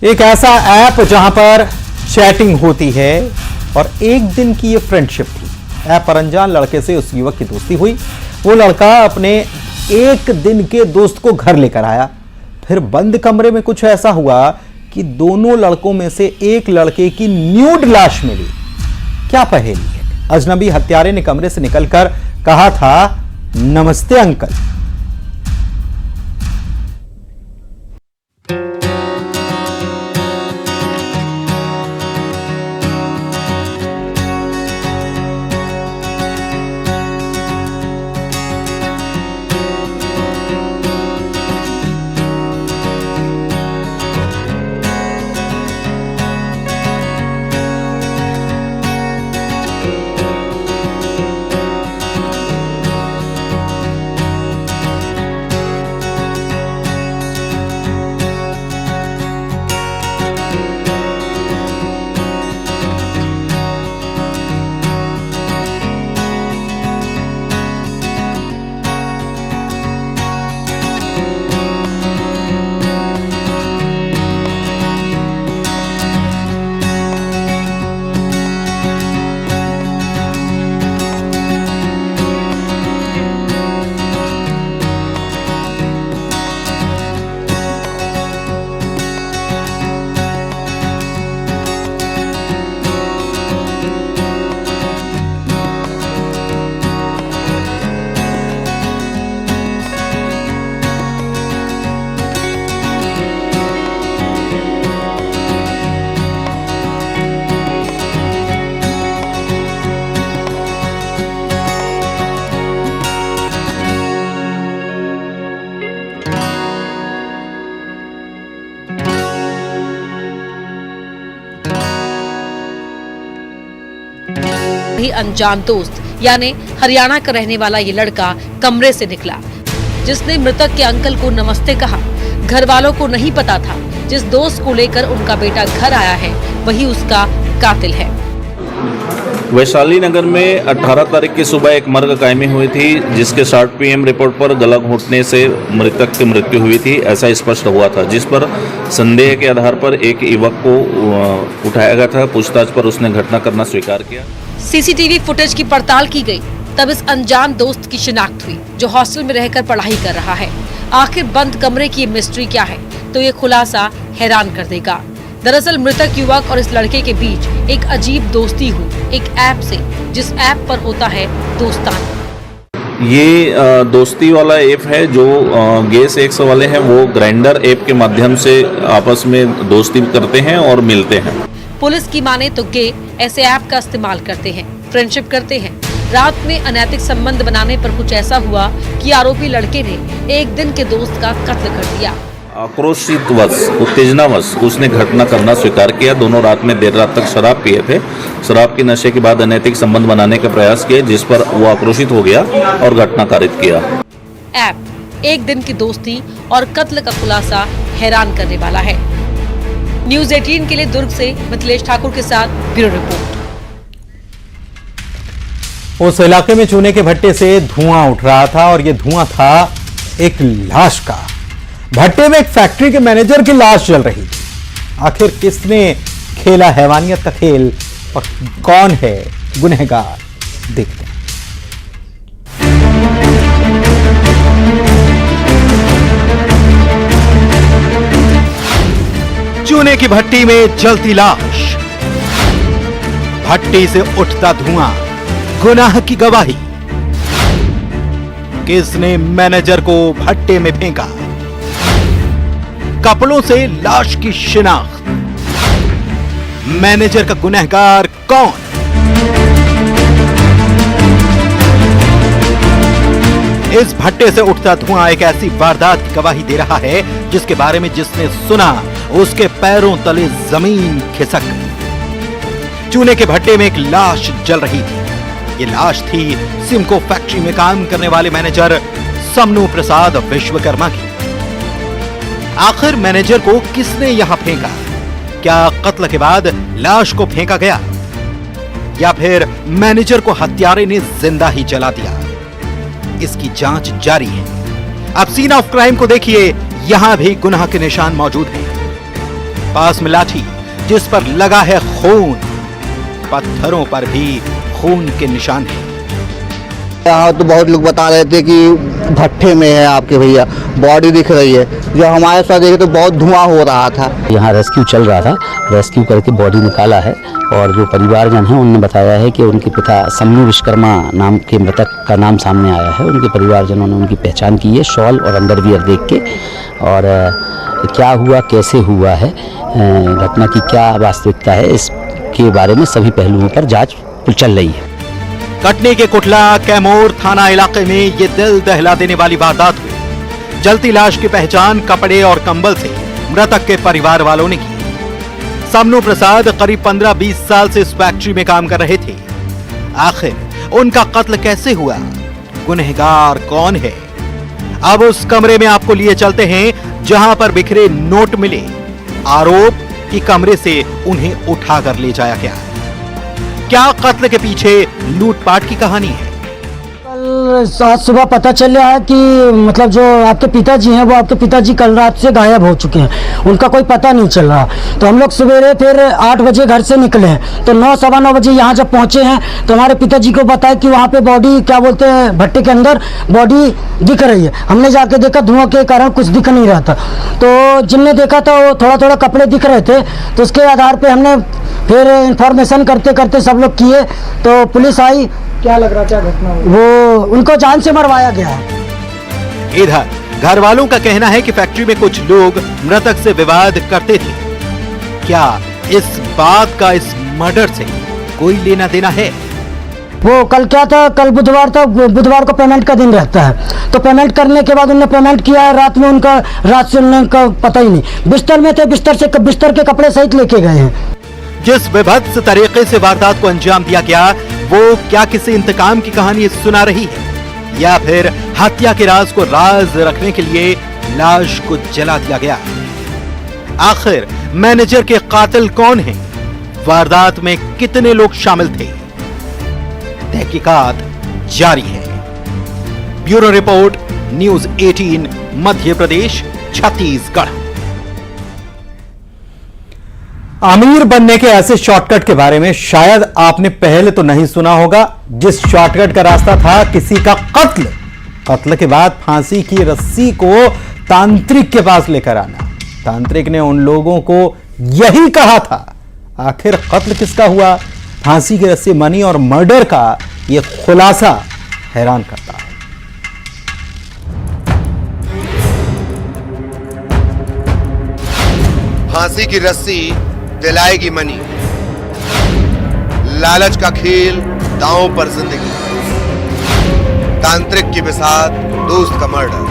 एक ऐसा ऐप जहां पर चैटिंग होती है और एक दिन की ये फ्रेंडशिप थी। ऐप पर अनजान लड़के से उस युवक की दोस्ती हुई। वो लड़का अपने एक दिन के दोस्त को घर लेकर आया। फिर बंद कमरे में कुछ ऐसा हुआ कि दोनों लड़कों में से एक लड़के की न्यूड लाश मिली। क्या पहेली है? अजनबी हत्यारे ने कमरे से निकलकर कहा था, नमस्ते अंकल। ही अनजान दोस्त यानी हरियाणा का रहने वाला ये लड़का कमरे से निकला, जिसने मृतक के अंकल को नमस्ते कहा। घर वालों को नहीं पता था जिस दोस्त को लेकर उनका बेटा घर आया है वही उसका कातिल है। वैशाली नगर में 18 तारीख की सुबह एक मर्ग कायमी हुई थी, जिसके 60 PM रिपोर्ट पर गला घोंटने से मृतक की मृत्यु हुई थी, ऐसा स्पष्ट हुआ था। जिस पर संदेह के आधार पर एक युवक को उठाया गया था। पूछताछ पर उसने घटना करना स्वीकार किया। सीसीटीवी फुटेज की पड़ताल की गई, तब इस अनजान दोस्त की शिनाख्त हुई जो हॉस्टल में रहकर पढ़ाई कर रहा है। आखिर बंद कमरे की ये मिस्ट्री क्या है, तो ये खुलासा हैरान कर देगा। दरअसल मृतक युवक और इस लड़के के बीच एक अजीब दोस्ती हुई एक ऐप से, जिस ऐप पर होता है दोस्ताना। ये दोस्ती वाला ऐप है जो गैस एक्स वाले हैं, वो ग्राइंडर ऐप के माध्यम से आपस में दोस्ती करते हैं और मिलते हैं। पुलिस की माने तो गे ऐसे ऐप का इस्तेमाल करते हैं, फ्रेंडशिप करते हैं। रात में अनैतिक संबंध बनाने पर कुछ ऐसा हुआ कि आरोपी लड़के ने एक दिन के दोस्त का कत्ल कर दिया। आक्रोशितवश, उत्तेजनावश उसने घटना करना स्वीकार किया। दोनों रात में देर रात तक शराब पिए थे। शराब के नशे के बाद अनैतिक संबंध बनाने का प्रयास किए, जिस पर वो आक्रोशित हो गया और घटना कारित किया। ऐप, एक दिन की दोस्ती और कत्ल का खुलासा हैरान करने वाला है। न्यूज़ 18 के लिए दुर्ग से मिथिलेश ठाकुर के साथ ब्यूरो रिपोर्ट। उस इलाके में चूने के भट्टे से धुआं उठ रहा था और यह धुआं था एक लाश का। भट्टे में एक फैक्ट्री के मैनेजर की लाश जल रही थी। आखिर किसने खेला हैवानियत का खेल और कौन है गुनहगार, देखते हैं। चूने की भट्टी में जलती लाश, भट्टी से उठता धुआं, गुनाह की गवाही। किसने मैनेजर को भट्टे में फेंका? कपड़ों से लाश की शिनाख्त। मैनेजर का गुनहगार कौन? इस भट्टे से उठता धुआं एक ऐसी वारदात की गवाही दे रहा है जिसके बारे में जिसने सुना उसके पैरों तले जमीन खिसक गई। चूने के भट्टे में एक लाश जल रही थी। ये लाश थी सिमको फैक्ट्री में काम करने वाले मैनेजर समनू प्रसाद विश्वकर्मा की। आखिर मैनेजर को किसने यहां फेंका? क्या कत्ल के बाद लाश को फेंका गया या फिर मैनेजर को हत्यारे ने जिंदा ही जला दिया? इसकी जांच जारी है। अब सीन ऑफ क्राइम को देखिए, यहां भी गुनाह के निशान मौजूद हैं। पास में लाठी जिस पर लगा है खून, पत्थरों पर भी खून के निशान हैं। यहाँ तो बहुत लोग बता रहे थे कि भट्ठे में है आपके भैया, बॉडी दिख रही है। जब हमारे साथ देखे तो बहुत धुआं हो रहा था। यहाँ रेस्क्यू चल रहा था, रेस्क्यू करके बॉडी निकाला है और जो परिवारजन हैं उन्होंने बताया है कि उनके पिता समनू विश्वकर्मा नाम के मृतक का नाम सामने आया है। उनके परिवारजनों ने उनकी पहचान की है शॉल और अंडरवियर देख के, और क्या हुआ कैसे हुआ है, घटना की क्या वास्तविकता है, इसके बारे में सभी पहलुओं पर जांच चल रही है। कटनी के कुटला कैमूर थाना इलाके में ये दिल दहला देने वाली वारदात हुई। जलती लाश की पहचान कपड़े और कंबल से मृतक के परिवार वालों ने की। समनू प्रसाद करीब 15-20 साल से इस फैक्ट्री में काम कर रहे थे। आखिर उनका कत्ल कैसे हुआ, गुनहगार कौन है? अब उस कमरे में आपको लिए चलते हैं जहां पर बिखरे नोट मिले। आरोप कि कमरे से उन्हें उठा कर ले जाया गया। क्या कत्ल के पीछे लूटपाट की कहानी है? कल आज सुबह पता चल रहा है कि मतलब जो आपके पिताजी हैं वो आपके पिताजी कल रात से गायब हो चुके हैं, उनका कोई पता नहीं चल रहा। तो हम लोग सवेरे फिर 8 बजे घर से निकले हैं, तो 9 सवा 9 बजे यहाँ जब पहुँचे हैं तो हमारे पिताजी को बताया कि वहाँ पे बॉडी क्या बोलते हैं भट्टे के अंदर बॉडी दिख रही है। हमने जाके देखा धुआं के कारण कुछ दिख नहीं रहा था, तो जिनने देखा तो थोड़ा थोड़ा कपड़े दिख रहे थे। तो उसके आधार पर हमने फिर इंफॉर्मेशन करते करते सब लोग किए, तो पुलिस आई। क्या लग रहा, क्या घटना हुई? वो उनको जान से मरवाया गया है। इधर घर वालों का कहना है कि फैक्ट्री में कुछ लोग मृतक से विवाद करते थे। क्या इस बात का इस मर्डर से कोई लेना देना है? वो कल क्या था, कल बुधवार था, बुधवार को पेमेंट का दिन रहता है, तो पेमेंट करने के बाद उन्होंने पेमेंट किया है। रात में उनका रात से उनका पता ही नहीं, बिस्तर में थे, बिस्तर के कपड़े सहित लेके गए हैं। जिस विभत्स तरीके से वारदात को अंजाम दिया गया, वो क्या किसी इंतकाम की कहानी सुना रही है या फिर हत्या के राज को राज रखने के लिए लाश को जला दिया गया? आखिर मैनेजर के कातिल कौन हैं? वारदात में कितने लोग शामिल थे? तहकीकात जारी है। Bureau report, news 18, Madhya Pradesh, Chhattisgarh. अमीर बनने के ऐसे शॉर्टकट के बारे में शायद आपने पहले तो नहीं सुना होगा, जिस शॉर्टकट का रास्ता था किसी का कत्ल। कत्ल के बाद फांसी की रस्सी को तांत्रिक के पास लेकर आना। तांत्रिक ने उन लोगों को यही कहा था। आखिर कत्ल किसका हुआ, फांसी की रस्सी मनी और मर्डर का यह खुलासा हैरान करता है। फांसी की रस्सी दिलाएगी मनी, लालच का खेल, दांव पर जिंदगी, तांत्रिक की बिसात, दोस्त का मर्डर,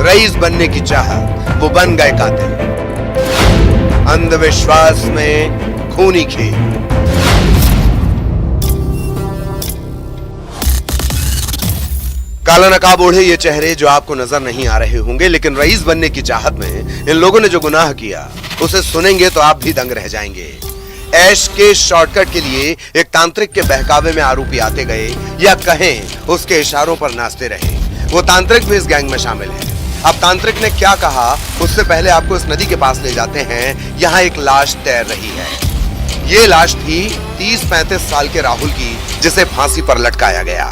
रईस बनने की चाहत, वो बन गए कातिल, अंधविश्वास में खूनी खेल। काला नकाब ओढ़े ये चेहरे जो आपको नजर नहीं आ रहे होंगे, लेकिन रईस बनने की चाहत में इन लोगों ने जो गुनाह किया उसे सुनेंगे तो आप भी दंग रह जाएंगे। ऐश के शॉर्टकट के लिए एक तांत्रिक के बहकावे में आरोपी आते गए, या कहें उसके इशारों पर नाचते रहे। वो तांत्रिक भी इस गैंग में शामिल है। अब तांत्रिक ने क्या कहा उससे पहले आपको इस नदी के पास ले जाते हैं। यहाँ एक लाश तैर रही है। ये लाश थी 30-35 साल के राहुल की, जिसे फांसी पर लटकाया गया।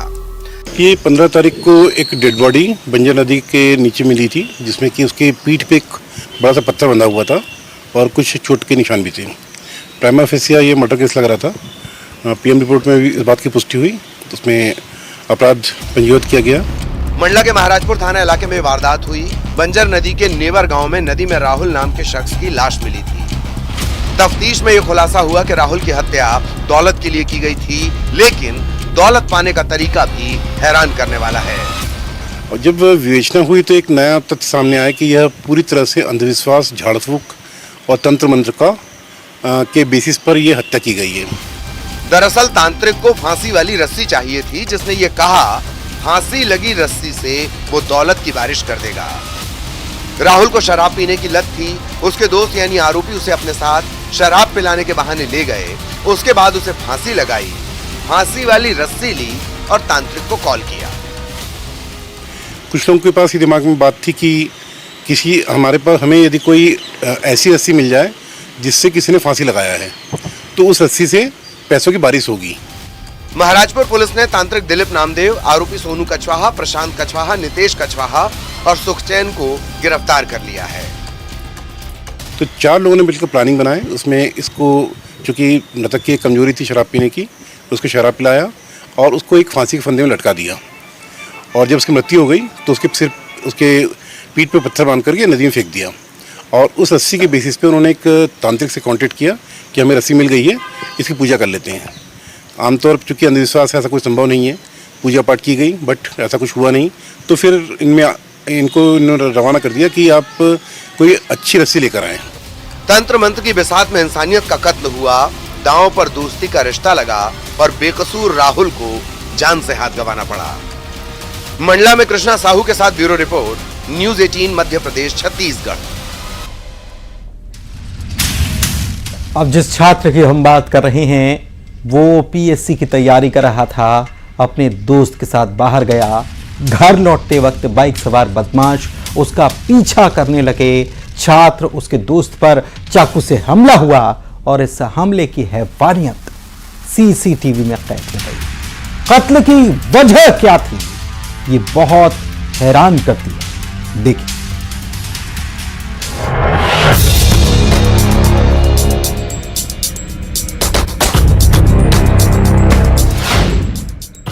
ये 15 तारीख को एक डेड बॉडी बंजर नदी के नीचे मिली थी, जिसमें कि उसके पीठ पे एक बड़ा सा पत्थर बंधा हुआ था और कुछ चोट के निशान भी थे। प्राइमा फेसिया ये मर्डर केस लग रहा था। पीएम रिपोर्ट में भी इस बात की पुष्टि हुई, तो उसमें अपराध पंजीबद्ध किया गया। मंडला के महाराजपुर थाना इलाके में वारदात हुई। बंजर नदी के नेवर गांव में नदी में राहुल नाम के शख्स की लाश मिली थी। तफ्तीश में यह खुलासा हुआ कि राहुल की हत्या दौलत के लिए की गई थी, लेकिन दौलत पाने का तरीका भी हैरान करने वाला है। और जब विवेचना हुई तो एक नया तथ्य सामने आया कि यह पूरी तरह से अंधविश्वास, झाड़ फूक और तंत्र मंत्र का के बेसिस पर यह हत्या की गई है। दरअसल तांत्रिक को फांसी वाली रस्सी चाहिए थी, जिसने ये कहा फांसी लगी रस्सी से वो दौलत की बारिश कर देगा। राहुल को शराब पीने की लत थी। उसके दोस्त यानी आरोपी उसे अपने साथ शराब पिलाने के बहाने ले गए। उसके बाद उसे फांसी लगाई, फांसी वाली रस्सी ली और तांत्रिक को कॉल किया। कुछ लोगों के पास ये दिमाग में बात थी कि किसी हमारे पास हमें यदि कोई ऐसी रस्सी मिल जाए जिससे किसी ने फांसी लगाया है तो उस रस्सी से पैसों की बारिश होगी। महाराजपुर पुलिस ने तांत्रिक दिलीप नामदेव, आरोपी सोनू कछवाहा, प्रशांत कछवाहा, नितेश कछवाहा और सुखचैन को गिरफ्तार कर लिया है। तो 4 लोगों ने मिलकर प्लानिंग बनाए। उसमें इसको चूंकि मृतक की एक कमजोरी थी शराब पीने की, उसको शराब पिलाया और उसको एक फांसी के फंदे में लटका दिया। और जब उसकी मृत्यु हो गई तो उसके पीठ पे पत्थर बांध करके नदी में फेंक दिया। और उस रस्सी के बेसिस पे उन्होंने एक तांत्रिक से कांटेक्ट किया कि हमें रस्सी मिल गई है, इसकी पूजा कर लेते हैं। आमतौर पर चूँकि अंधविश्वास है, ऐसा कोई संभव नहीं है, पूजा पाठ की गई बट ऐसा कुछ हुआ नहीं। तो फिर इन्होंने रवाना कर दिया कि आप कोई अच्छी रस्सी लेकर आए। तंत्र मंत्र की बिसात में इंसानियत का कत्ल हुआ, दांव पर दोस्ती का रिश्ता लगा और बेकसूर राहुल को जान से हाथ गंवाना पड़ा। मंडला में कृष्णा साहू के साथ bureau report, news 18 Madhya Pradesh Chhattisgarh. अब जिस छात्र की हम बात कर रहे हैं वो पीएससी की तैयारी कर रहा था, अपने दोस्त के साथ बाहर गया, घर लौटते वक्त बाइक सवार बदमाश उसका पीछा करने लगे। छात्र उसके दोस्त पर चाकू से हमला हुआ और इस हमले की हैवानियत सीसीटीवी में कैद हो गई। कत्ल की वजह क्या थी ये बहुत हैरान करती है, देखिए।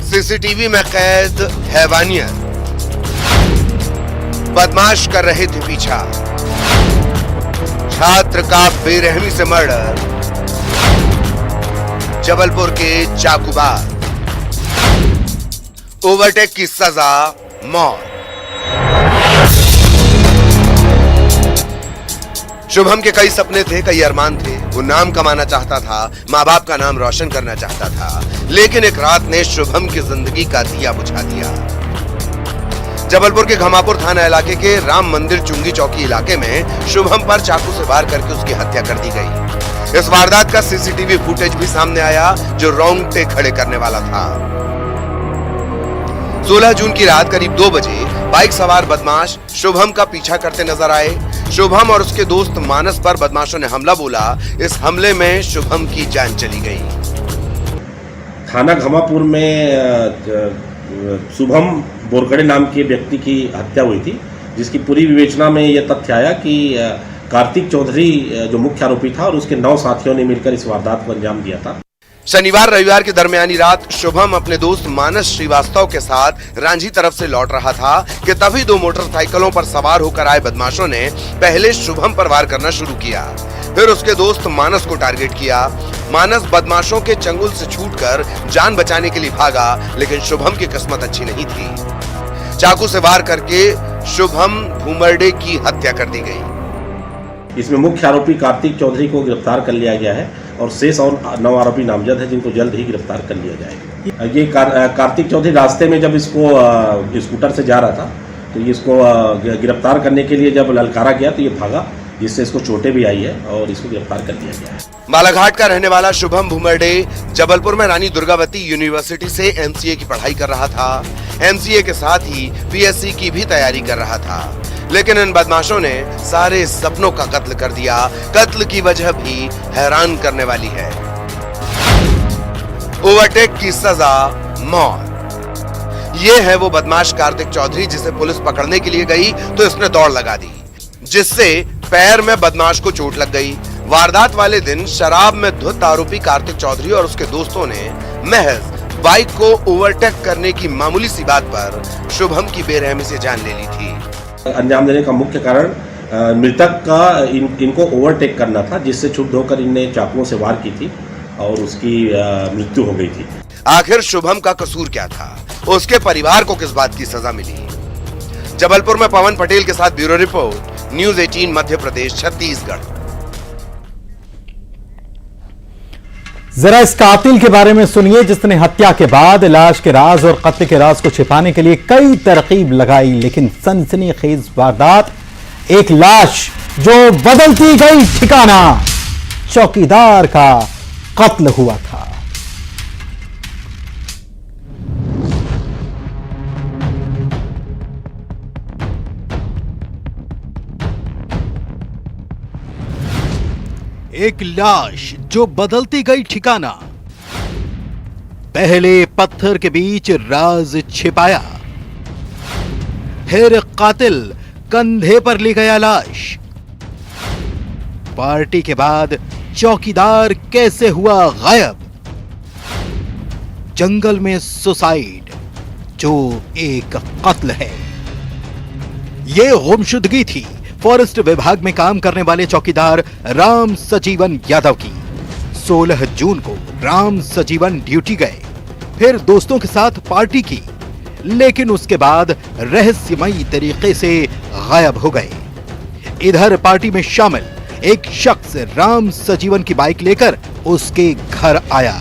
सीसीटीवी में कैद हैवानियत, बदमाश कर रहे थे पीछा, छात्र का बेरहमी से मर्डर, जबलपुर के चाकूबाज, ओवरटेक की सजा मौत। शुभम के कई सपने थे, कई अरमान थे। वो नाम कमाना चाहता था, माँ बाप का नाम रोशन करना चाहता था, लेकिन एक रात ने शुभम की जिंदगी का दिया बुझा दिया। जबलपुर के घमापुर थाना इलाके के राम मंदिर चुंगी चौकी इलाके में शुभम पर चाकू से वार करके उसकी हत्या कर दी गई। इस वारदात का सीसीटीवी फुटेज भी सामने आया जो रोंगटे खड़े करने वाला था। 16 जून की रात करीब 2 बजे बाइक सवार बदमाश शुभम का पीछा करते नजर आए। शुभम और उसके दोस्त मानस पर बदमाशों ने हमला बोला। इस हमले में शुभम की जान चली गई। थाना घमापुर में शुभम बोरगड़े नाम के व्यक्ति की हत्या हुई थी, जिसकी पूरी विवेचना में यह तथ्य आया कि कार्तिक चौधरी जो मुख्य आरोपी था और उसके 9 साथियों ने मिलकर इस वारदात को अंजाम दिया था। शनिवार रविवार की दरमियानी रात शुभम अपने दोस्त मानस श्रीवास्तव के साथ रांझी तरफ से लौट रहा था कि तभी 2 मोटरसाइकिलों पर सवार होकर आए बदमाशों ने पहले शुभम पर वार करना शुरू किया, फिर उसके दोस्त मानस को टारगेट किया। मानस बदमाशों के चंगुल से छूटकर जान बचाने के लिए भागा, लेकिन शुभम की किस्मत अच्छी नहीं थी। चाकू से वार करके शुभम भूमरडे की हत्या कर दी गई। इसमें मुख्य आरोपी कार्तिक चौधरी को गिरफ्तार कर लिया गया है और शेष और 9 आरोपी नामजद है, जिनको जल्द ही गिरफ्तार कर लिया जाएगा। ये कार्तिक चौधरी रास्ते में जब इसको स्कूटर से जा रहा था तो इसको गिरफ्तार करने के लिए जब ललकारा गया तो ये भागा, जिससे इसको चोटें भी आई है और इसको गिरफ्तार कर लिया गया है। बालाघाट का रहने वाला शुभम भूमरडे जबलपुर में रानी दुर्गावती यूनिवर्सिटी से एमसीए की पढ़ाई कर रहा था। एमसीए के साथ ही पीएससी की भी तैयारी कर रहा था, लेकिन इन बदमाशों ने सारे सपनों का कत्ल कर दिया। कत्ल की वजह भी हैरान करने वाली है। ओवरटेक की सजा मौत। ये है वो बदमाश कार्तिक चौधरी जिसे पुलिस पकड़ने के लिए गई तो इसने दौड़ लगा दी, जिससे पैर में बदमाश को चोट लग गई। वारदात वाले दिन शराब में धुत आरोपी कार्तिक चौधरी और उसके दोस्तों ने महज बाइक को ओवरटेक करने की मामूली सी बात पर शुभम की बेरहमी से जान ले ली थी। अंजाम देने का मुख्य कारण मृतक का इनको ओवरटेक करना था, जिससे क्षुब्ध होकर इनने चाकुओं से वार की थी और उसकी मृत्यु हो गई थी। आखिर शुभम का कसूर क्या था? उसके परिवार को किस बात की सजा मिली? जबलपुर में पवन पटेल के साथ bureau report, news 18 Madhya Pradesh Chhattisgarh. जरा इस कातिल के बारे में सुनिए जिसने हत्या के बाद लाश के राज और कत्ल के राज को छिपाने के लिए कई तरकीब लगाई, लेकिन सनसनीखेज वारदात, एक लाश जो बदलती गई ठिकाना, चौकीदार का कत्ल हुआ था। एक लाश जो बदलती गई ठिकाना। पहले पत्थर के बीच राज छिपाया, फिर कातिल कंधे पर ले गया लाश। पार्टी के बाद चौकीदार कैसे हुआ गायब? जंगल में सुसाइड जो एक कत्ल है। यह गुमशुदगी थी फॉरेस्ट विभाग में काम करने वाले चौकीदार राम सजीवन यादव की। 16 जून को राम सजीवन ड्यूटी गए, फिर दोस्तों के साथ पार्टी की, लेकिन उसके बाद रहस्यमयी तरीके से गायब हो गए। इधर पार्टी में शामिल एक शख्स राम सजीवन की बाइक लेकर उसके घर आया।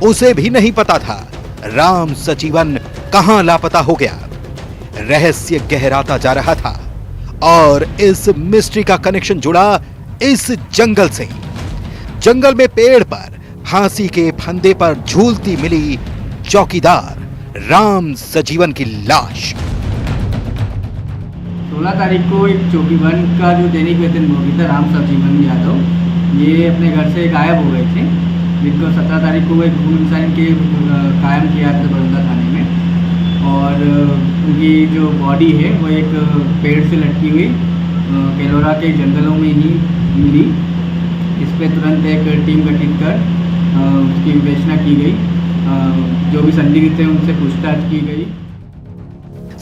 उसे भी नहीं पता था राम सजीवन कहां लापता हो गया। रहस्य गहराता जा रहा था और इस मिस्ट्री का कनेक्शन जुड़ा इस जंगल से। जंगल में पेड़ पर फांसी के फंदे पर झूलती मिली चौकीदार राम सजीवन की लाश। 16 तारीख को एक चौकी वन का जो दैनिक वेतनभोगी था राम सजीवन यादव, ये अपने घर से गायब हो गए थे, जिनको 17 तारीख को एक खून इंसान के कायम किया था बरौदा थाने में। और उनकी जो बॉडी है वो एक पेड़ से लटकी हुई केलोरा के जंगलों में ही मिली। इस पर तुरंत एक टीम गठित कर उसकी विवेचना की गई। जो भी संदिग्ध थे उनसे पूछताछ की गई।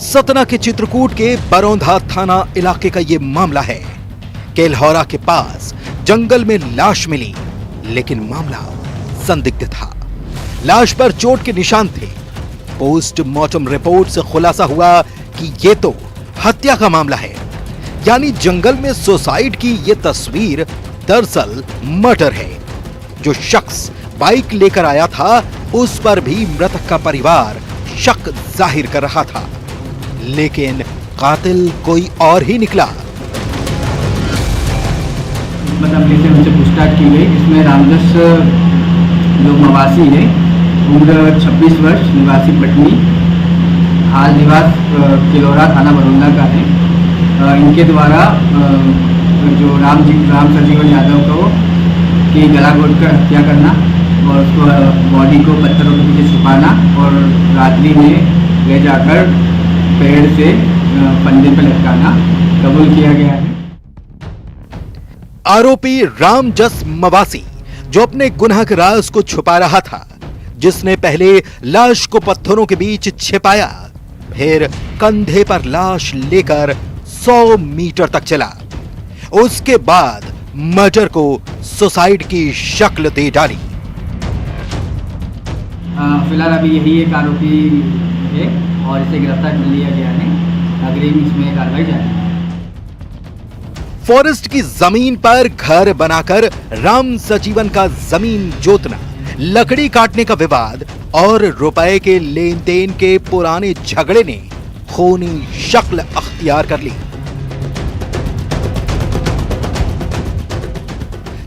सतना के चित्रकूट के बरौंधा थाना इलाके का ये मामला है। केलहौरा के पास जंगल में लाश मिली, लेकिन मामला संदिग्ध था। लाश पर चोट के निशान थे। पोस्टमार्टम रिपोर्ट से खुलासा हुआ कि ये तो हत्या का मामला है, यानी जंगल में सुसाइड की ये तस्वीर दरअसल मर्डर है। जो शख्स बाइक लेकर आया था उस पर भी मृतक का परिवार शक जाहिर कर रहा था, लेकिन कातिल कोई और ही निकला। मतलब से उनसे पूछताछ की गई, जिसमें रामदस जो मवासी है, उम्र 26 वर्ष, निवासी पटनी, हाल निवास किलोरा थाना बरौदा का है। इनके द्वारा जो राम सजीवन यादव को की गला घोटकर हत्या करना और उसको बॉडी को पत्थरों के पीछे छुपाना और रात्रि में ले जाकर पेड़ से फंदे पर लटकाना कबूल किया गया है। आरोपी रामजस मवासी, जो अपने गुनाह के राज को छुपा रहा था, जिसने पहले लाश को पत्थरों के बीच छिपाया, फिर कंधे पर लाश लेकर 100 मीटर तक चला, उसके बाद मर्डर को सुसाइड की शक्ल दे डाली। फिलहाल अभी यही एक आरोपी है और इसे गिरफ्तार कर लिया गया है। अग्रिम इसमें कार्रवाई जारी है। फॉरेस्ट की जमीन पर घर बनाकर राम सजीवन का जमीन जोतना, लकड़ी काटने का विवाद और रुपए के लेन देन के पुराने झगड़े ने खूनी शक्ल अख्तियार कर ली।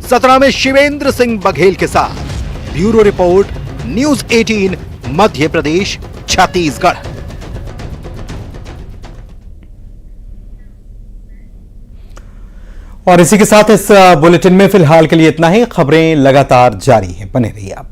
सतना में शिवेंद्र सिंह बघेल के साथ bureau report, news 18 Madhya Pradesh Chhattisgarh. और इसी के साथ इस बुलेटिन में फिलहाल के लिए इतना ही। खबरें लगातार जारी हैं, बने रहिए आप।